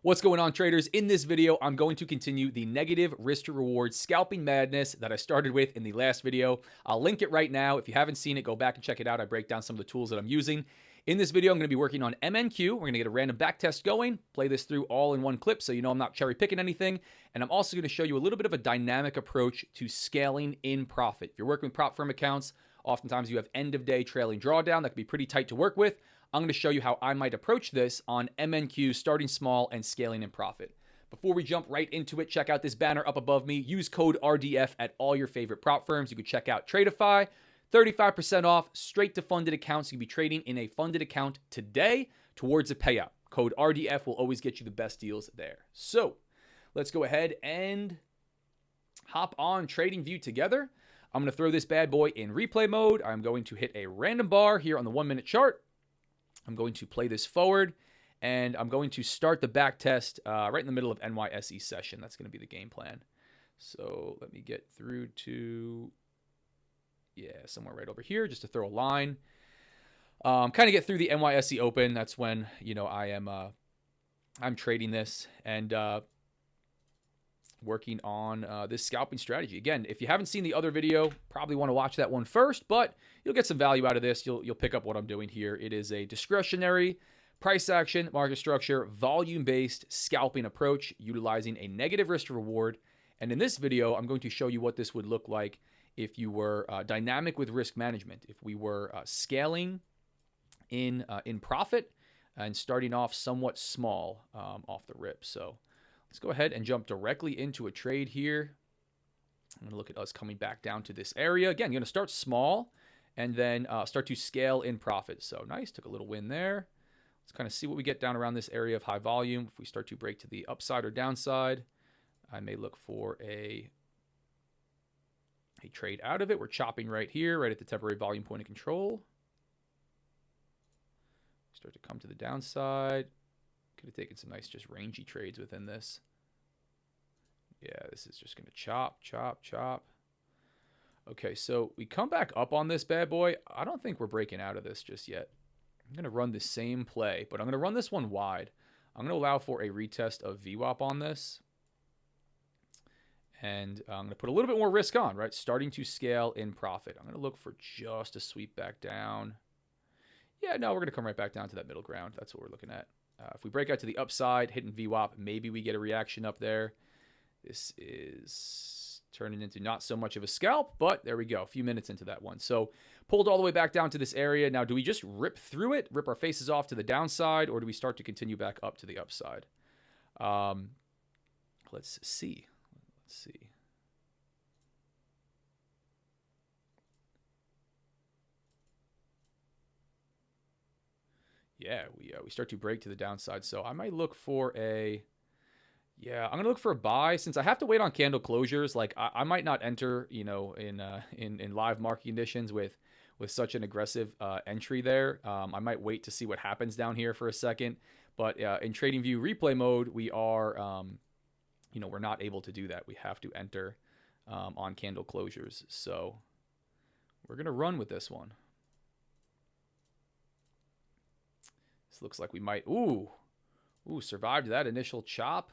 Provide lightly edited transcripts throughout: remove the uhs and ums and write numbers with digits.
What's going on, traders? In this video, I'm going to continue the negative risk to reward scalping madness that I started with in the last video. I'll link it right now. If you haven't seen it, go back and check it out. I break down some of the tools that I'm using. In this video, I'm going to be working on MNQ. We're going to get a random backtest going, play this through all in one clip so you know I'm not cherry picking anything. And I'm also going to show you a little bit of a dynamic approach to scaling in profit. If you're working with prop firm accounts, oftentimes you have end of day trailing drawdown that can be pretty tight to work with. I'm going to show you how I might approach this on MNQ, starting small and scaling in profit. Before we jump right into it, check out this banner up above me. Use code RDF at all your favorite prop firms. You can check out Tradeify, 35% off, straight to funded accounts. You can be trading in a funded account today towards a payout. Code RDF will always get you the best deals there. So let's go ahead and hop on TradingView together. I'm going to throw this bad boy in replay mode. I'm going to hit a random bar here on the 1 minute chart. I'm going to play this forward, and I'm going to start the back test right in the middle of NYSE session. That's going to be the game plan. So let me get through to, somewhere right over here just to throw a line. Kind of get through the NYSE Open. That's when, I'm trading this and working on this scalping strategy. Again, if you haven't seen the other video, probably want to watch that one first, but you'll get some value out of this. You'll pick up what I'm doing here. It is a discretionary price action, market structure, volume-based scalping approach utilizing a negative risk to reward. And in this video, I'm going to show you what this would look like if you were dynamic with risk management, if we were scaling in profit and starting off somewhat small off the rip. So let's go ahead and jump directly into a trade here. I'm going to look at us coming back down to this area. Again, you're going to start small and then start to scale in profit. So nice, took a little win there. Let's kind of see what we get down around this area of high volume. If we start to break to the upside or downside, I may look for a trade out of it. We're chopping right here, right at the temporary volume point of control. Start to come to the downside. Could have taken some nice just rangy trades within this. Yeah, this is just going to chop, chop, chop. Okay, so we come back up on this bad boy. I don't think we're breaking out of this just yet. I'm going to run the same play, but I'm going to run this one wide. I'm going to allow for a retest of VWAP on this. And I'm going to put a little bit more risk on, right? Starting to scale in profit. I'm going to look for just a sweep back down. Yeah, no, we're going to come right back down to that middle ground. That's what we're looking at. If we break out to the upside, hitting VWAP, maybe we get a reaction up there. This is turning into not so much of a scalp, but there we go. A few minutes into that one. So pulled all the way back down to this area. Now, do we just rip through it, rip our faces off to the downside, or do we start to continue back up to the upside? Let's see. Let's see. Yeah, we start to break to the downside. So I might look for I'm going to look for a buy since I have to wait on candle closures. Like I might not enter, in live market conditions with such an aggressive entry there. I might wait to see what happens down here for a second. But in TradingView replay mode, we are, we're not able to do that. We have to enter on candle closures. So we're going to run with this one. This looks like we might, survived that initial chop.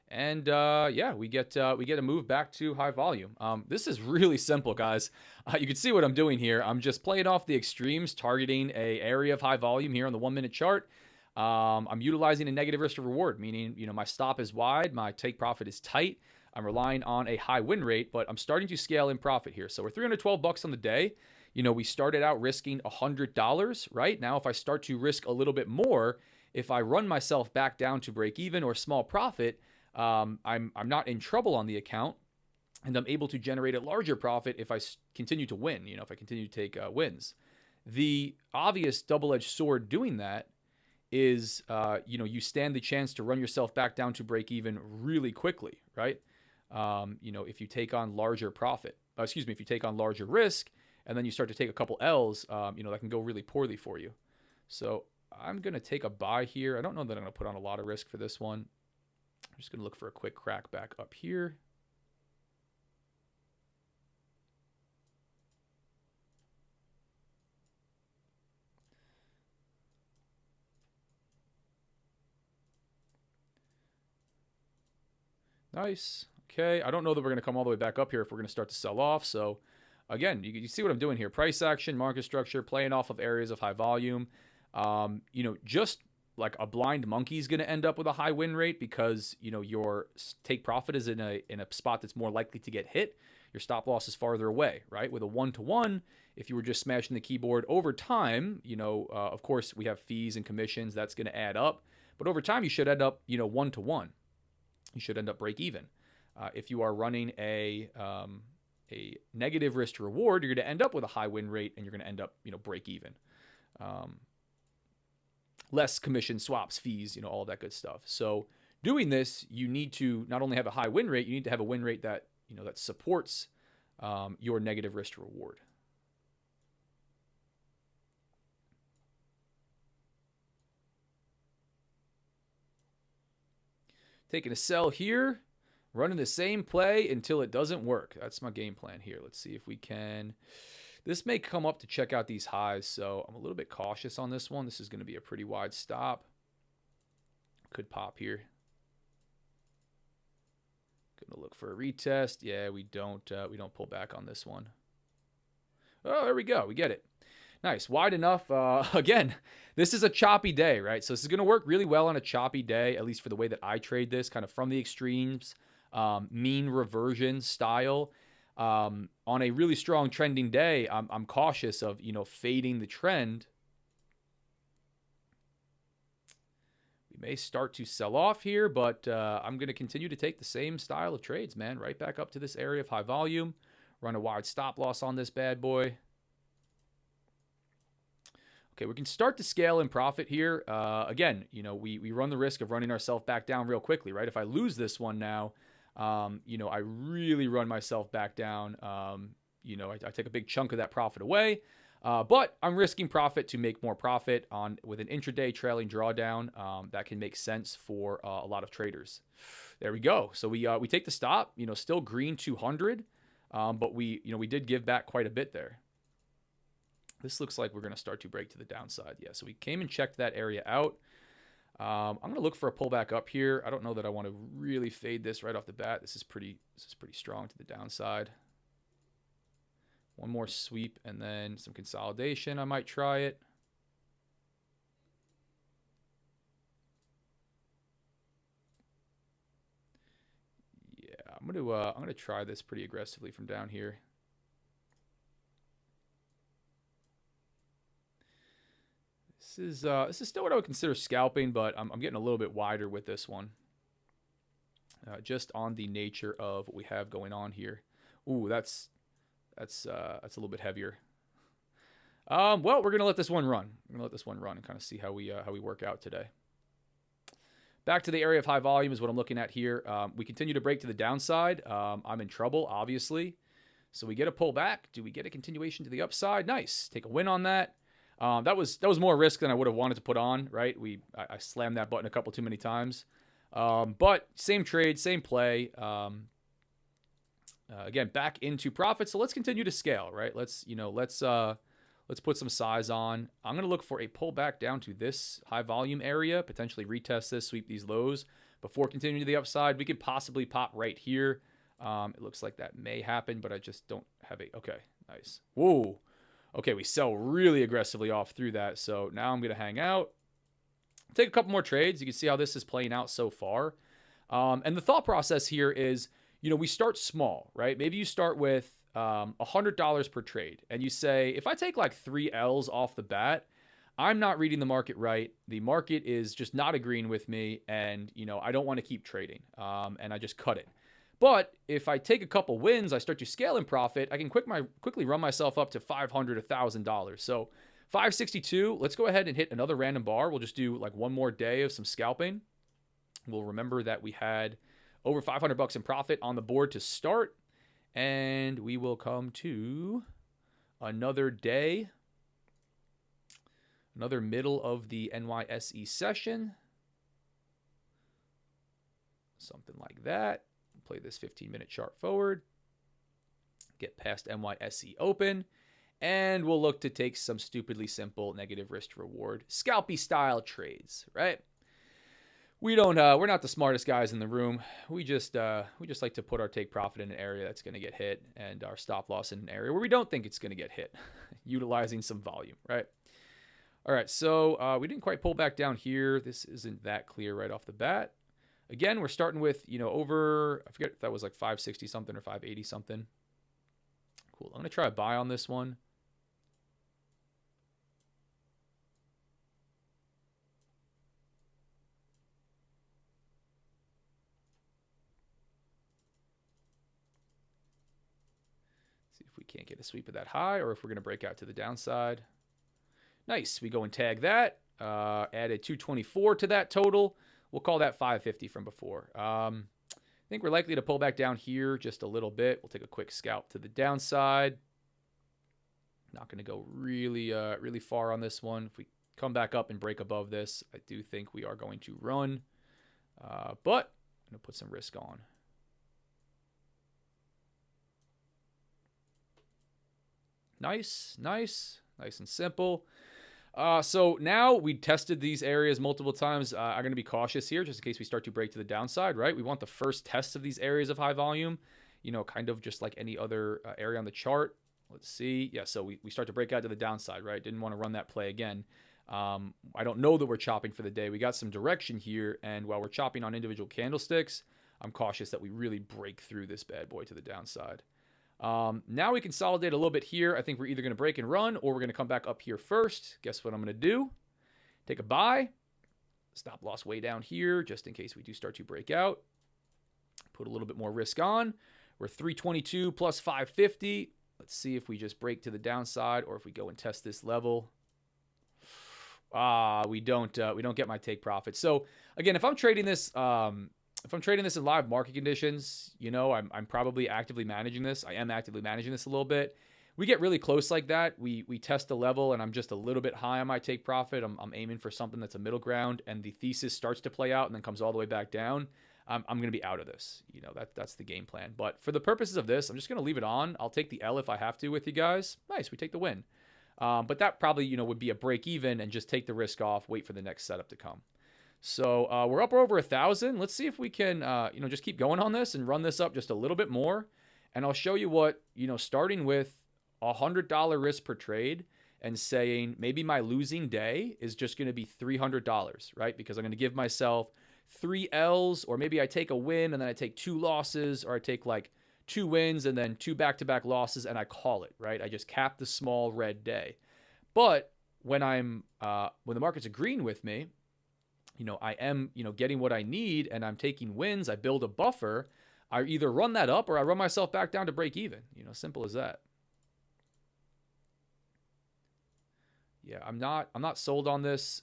And we get a move back to high volume. This is really simple, guys. You can see what I'm doing here. I'm just playing off the extremes, targeting a area of high volume here on the 1 minute chart. I'm utilizing a negative risk to reward, meaning, my stop is wide, my take profit is tight. I'm relying on a high win rate, but I'm starting to scale in profit here. So we're $312 on the day. We started out risking $100, right? Now, if I start to risk a little bit more, if I run myself back down to break even or small profit, I'm not in trouble on the account, and I'm able to generate a larger profit if I continue to win, if I continue to take wins. The obvious double-edged sword doing that is, you stand the chance to run yourself back down to break even really quickly, right? If you take on larger if you take on larger risk, and then you start to take a couple L's, that can go really poorly for you. So I'm going to take a buy here. I don't know that I'm going to put on a lot of risk for this one. I'm just going to look for a quick crack back up here. Nice. Okay. I don't know that we're going to come all the way back up here if we're going to start to sell off. So again, you see what I'm doing here. Price action, market structure, playing off of areas of high volume. Just like a blind monkey is going to end up with a high win rate because, your take profit is in a spot that's more likely to get hit. Your stop loss is farther away, right? With a 1-to-1, if you were just smashing the keyboard over time, of course we have fees and commissions. That's going to add up. But over time, you should end up, 1-to-1. You should end up break even. If you are running a negative risk to reward, you're going to end up with a high win rate and you're going to end up, break even. Less commission, swaps, fees, all that good stuff. So doing this, you need to not only have a high win rate, you need to have a win rate that, that supports your negative risk to reward. Taking a sell here, running the same play until it doesn't work. That's my game plan here. Let's see if we can. This may come up to check out these highs, so I'm a little bit cautious on this one. This is going to be a pretty wide stop. Could pop here. Going to look for a retest. Yeah, we don't pull back on this one. Oh, there we go. We get it. Nice. Wide enough. Again, this is a choppy day, right? So this is going to work really well on a choppy day, at least for the way that I trade this, kind of from the extremes, mean reversion style. On a really strong trending day, I'm cautious of, fading the trend. We may start to sell off here, but I'm going to continue to take the same style of trades, man. Right back up to this area of high volume. Run a wide stop loss on this bad boy. Okay, we can start to scale in profit here. Again, we run the risk of running ourselves back down real quickly, right? If I lose this one now, I really run myself back down. I take a big chunk of that profit away, but I'm risking profit to make more profit with an intraday trailing drawdown. That can make sense for a lot of traders. There we go. So we take the stop. Still green 200, but we did give back quite a bit there. This looks like we're going to start to break to the downside. Yeah, so we came and checked that area out. I'm going to look for a pullback up here. I don't know that I want to really fade this right off the bat. This is pretty strong to the downside. One more sweep and then some consolidation. I might try it. Yeah, I'm going to try this pretty aggressively from down here. This is still what I would consider scalping, but I'm getting a little bit wider with this one. Just on the nature of what we have going on here. Ooh, that's a little bit heavier. Well, we're gonna let this one run. We're gonna let this one run and kind of see how we work out today. Back to the area of high volume is what I'm looking at here. We continue to break to the downside. I'm in trouble, obviously. So we get a pullback. Do we get a continuation to the upside? Nice. Take a win on that. That was more risk than I would have wanted to put on, right? I slammed that button a couple too many times. But same trade, same play. Again, back into profit. So let's continue to scale, right? Let's put some size on. I'm going to look for a pullback down to this high volume area, potentially retest this, sweep these lows before continuing to the upside. We could possibly pop right here. It looks like that may happen, but I just don't have okay, nice. Whoa. Okay, we sell really aggressively off through that. So now I'm going to hang out. Take a couple more trades. You can see how this is playing out so far. And the thought process here is, we start small, right? Maybe you start with $100 per trade. And you say, if I take like 3 L's off the bat, I'm not reading the market right. The market is just not agreeing with me. And, I don't want to keep trading. And I just cut it. But if I take a couple wins, I start to scale in profit, I can quickly run myself up to $500, $1,000. So 562, let's go ahead and hit another random bar. We'll just do like one more day of some scalping. We'll remember that we had over $500 in profit on the board to start. And we will come to another day, another middle of the NYSE session. Something like that. Play this 15-minute chart forward, get past NYSE open, and we'll look to take some stupidly simple negative risk to reward, scalpy style trades, right? we're not the smartest guys in the room. We just like to put our take profit in an area that's going to get hit and our stop loss in an area where we don't think it's going to get hit, utilizing some volume, right? All right, so we didn't quite pull back down here. This isn't that clear right off the bat. Again, we're starting with, over, I forget if that was like 560 something or 580 something. Cool. I'm going to try a buy on this one. See if we can't get a sweep of that high or if we're going to break out to the downside. Nice. We go and tag that. Added 224 to that total. We'll call that 550 from before. I think we're likely to pull back down here just a little bit. We'll take a quick scalp to the downside. Not going to go really, really far on this one. If we come back up and break above this, I do think we are going to run. But I'm going to put some risk on. Nice, nice, nice and simple. So now we tested these areas multiple times. I'm going to be cautious here just in case we start to break to the downside, right? We want the first test of these areas of high volume, kind of just like any other area on the chart. Let's see. Yeah, so we start to break out to the downside, right? Didn't want to run that play again. I don't know that we're chopping for the day. We got some direction here, and while we're chopping on individual candlesticks, I'm cautious that we really break through this bad boy to the downside. Now we consolidate a little bit here. I think we're either going to break and run or we're going to come back up here first. Guess what I'm going to do? Take a buy. Stop loss way down here just in case we do start to break out. Put a little bit more risk on. We're 322 plus 550. Let's see if we just break to the downside or if we go and test this level. We don't get my take profit. So again, if I'm trading this in live market conditions, I'm probably actively managing this. I am actively managing this a little bit. We get really close like that. We test a level and I'm just a little bit high on my take profit. I'm aiming for something that's a middle ground and the thesis starts to play out and then comes all the way back down. I'm going to be out of this. That's the game plan. But for the purposes of this, I'm just going to leave it on. I'll take the L if I have to with you guys. Nice, we take the win. But that probably, would be a break even and just take the risk off, wait for the next setup to come. So we're up over 1,000. Let's see if we can, just keep going on this and run this up just a little bit more. And I'll show you what, starting with $100 risk per trade and saying maybe my losing day is just going to be $300, right? Because I'm going to give myself 3 L's, or maybe I take a win and then I take 2 losses, or I take like 2 wins and then 2 back-to-back losses and I call it, right? I just cap the small red day. But when when the market's agreeing with me, I am, getting what I need and I'm taking wins, I build a buffer, I either run that up or I run myself back down to break even, simple as that. Yeah, I'm not sold on this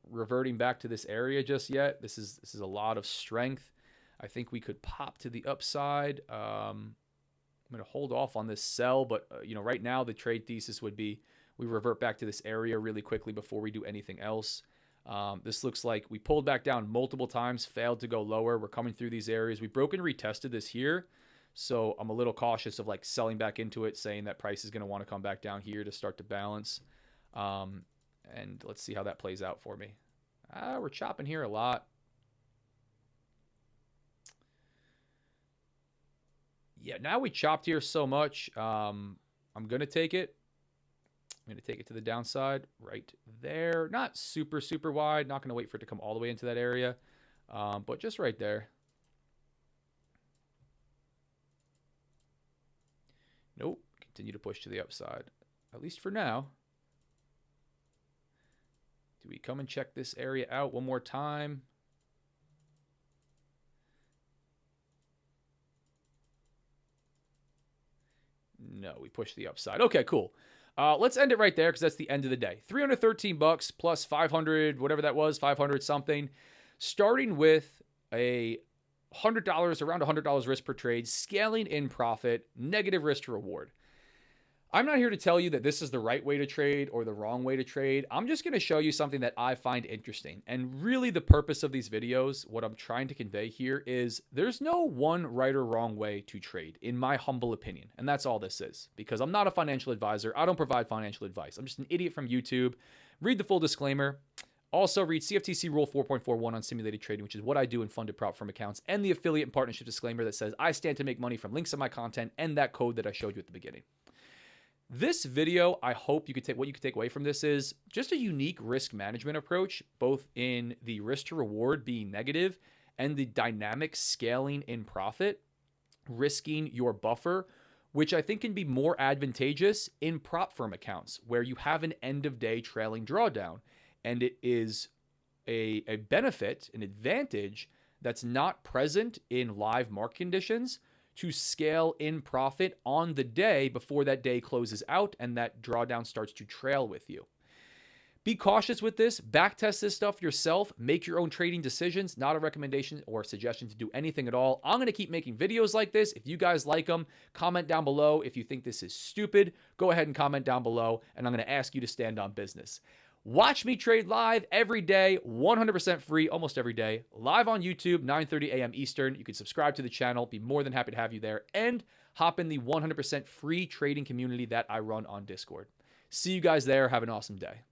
reverting back to this area just yet. This is a lot of strength. I think we could pop to the upside. I'm going to hold off on this sell, but right now the trade thesis would be we revert back to this area really quickly before we do anything else. This looks like we pulled back down multiple times, failed to go lower. We're coming through these areas. We broke and retested this here. So I'm a little cautious of like selling back into it, saying that price is going to want to come back down here to start to balance. And let's see how that plays out for me. We're chopping here a lot. Yeah, now we chopped here so much. I'm going to take it. I'm going to take it to the downside right there. Not super, super wide. Not going to wait for it to come all the way into that area. But just right there. Nope. Continue to push to the upside. At least for now. Do we come and check this area out one more time? No, we push the upside. Okay, cool. Let's end it right there because that's the end of the day. $313 plus 500, whatever that was, 500 something. Starting with a $100, around $100 risk per trade, scaling in profit, negative risk to reward. I'm not here to tell you that this is the right way to trade or the wrong way to trade. I'm just going to show you something that I find interesting. And really the purpose of these videos, what I'm trying to convey here is there's no one right or wrong way to trade, in my humble opinion. And that's all this is, because I'm not a financial advisor. I don't provide financial advice. I'm just an idiot from YouTube. Read the full disclaimer. Also, read CFTC Rule 4.41 on simulated trading, which is what I do in funded prop firm accounts, and the affiliate and partnership disclaimer that says I stand to make money from links in my content and that code that I showed you at the beginning. This video, I hope you could take, what you could take away from this is just a unique risk management approach, both in the risk to reward being negative and the dynamic scaling in profit, risking your buffer, which I think can be more advantageous in prop firm accounts where you have an end of day trailing drawdown. And it is a benefit, an advantage that's not present in live market conditions to scale in profit on the day before that day closes out and that drawdown starts to trail with you. Be cautious with this. Backtest this stuff yourself. Make your own trading decisions. Not a recommendation or suggestion to do anything at all. I'm going to keep making videos like this. If you guys like them, comment down below. If you think this is stupid, go ahead and comment down below, and I'm going to ask you to stand on business. Watch me trade live every day, 100% free, almost every day, live on YouTube, 9:30 a.m. Eastern. You can subscribe to the channel. Be more than happy to have you there. And hop in the 100% free trading community that I run on Discord. See you guys there. Have an awesome day.